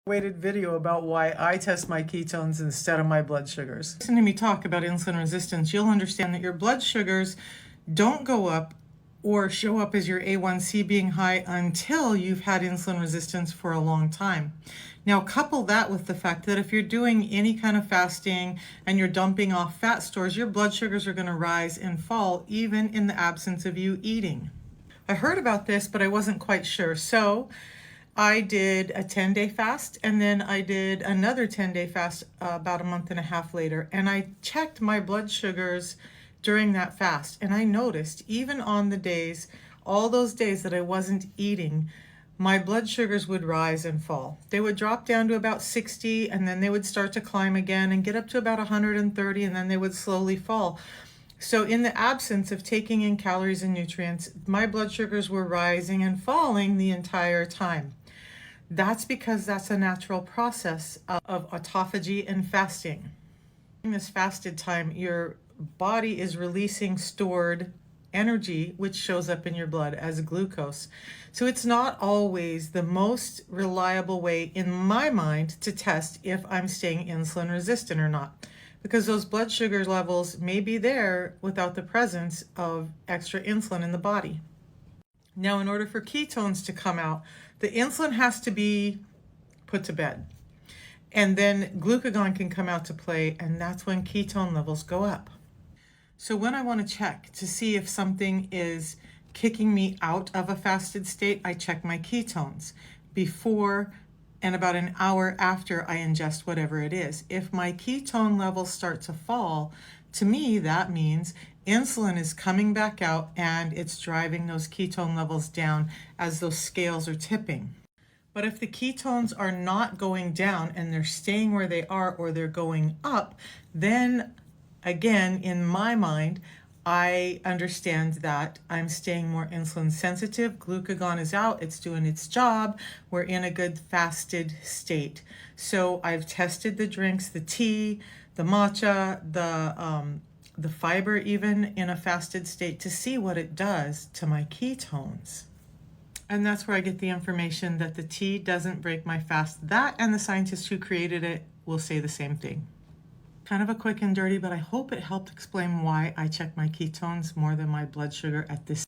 Weighted video about why I test my ketones instead of my blood sugars. Listen to me talk about insulin resistance, you'll understand that your blood sugars don't go up or show up as your A1C being high until you've had insulin resistance for a long time. Now couple that with the fact that if you're doing any kind of fasting and you're dumping off fat stores, your blood sugars are going to rise and fall even in the absence of you eating. I heard about this, but I wasn't quite sure. So I did a 10-day fast, and then I did another 10-day fast about a month and a half later, and I checked my blood sugars during that fast, and I noticed even on the days, all those days that I wasn't eating, my blood sugars would rise and fall. They would drop down to about 60, and then they would start to climb again and get up to about 130, and then they would slowly fall. So in the absence of taking in calories and nutrients, my blood sugars were rising and falling the entire time. That's because that's a natural process of autophagy and fasting. In this fasted time, your body is releasing stored energy, which shows up in your blood as glucose. So it's not always the most reliable way, in my mind, to test if I'm staying insulin resistant or not, because those blood sugar levels may be there without the presence of extra insulin in the body. Now, in order for ketones to come out, the insulin has to be put to bed. And then glucagon can come out to play, and that's when ketone levels go up. So when I want to check to see if something is kicking me out of a fasted state, I check my ketones before and about an hour after I ingest whatever it is. If my ketone levels start to fall, to me, that means insulin is coming back out and it's driving those ketone levels down as those scales are tipping. But if the ketones are not going down and they're staying where they are or they're going up, then again, in my mind, I understand that I'm staying more insulin sensitive. Glucagon is out, it's doing its job. We're in a good fasted state. So I've tested the drinks, the tea, the matcha, the fiber even in a fasted state to see what it does to my ketones. And that's where I get the information that the tea doesn't break my fast. That and the scientists who created it will say the same thing. Kind of a quick and dirty, but I hope it helped explain why I check my ketones more than my blood sugar at this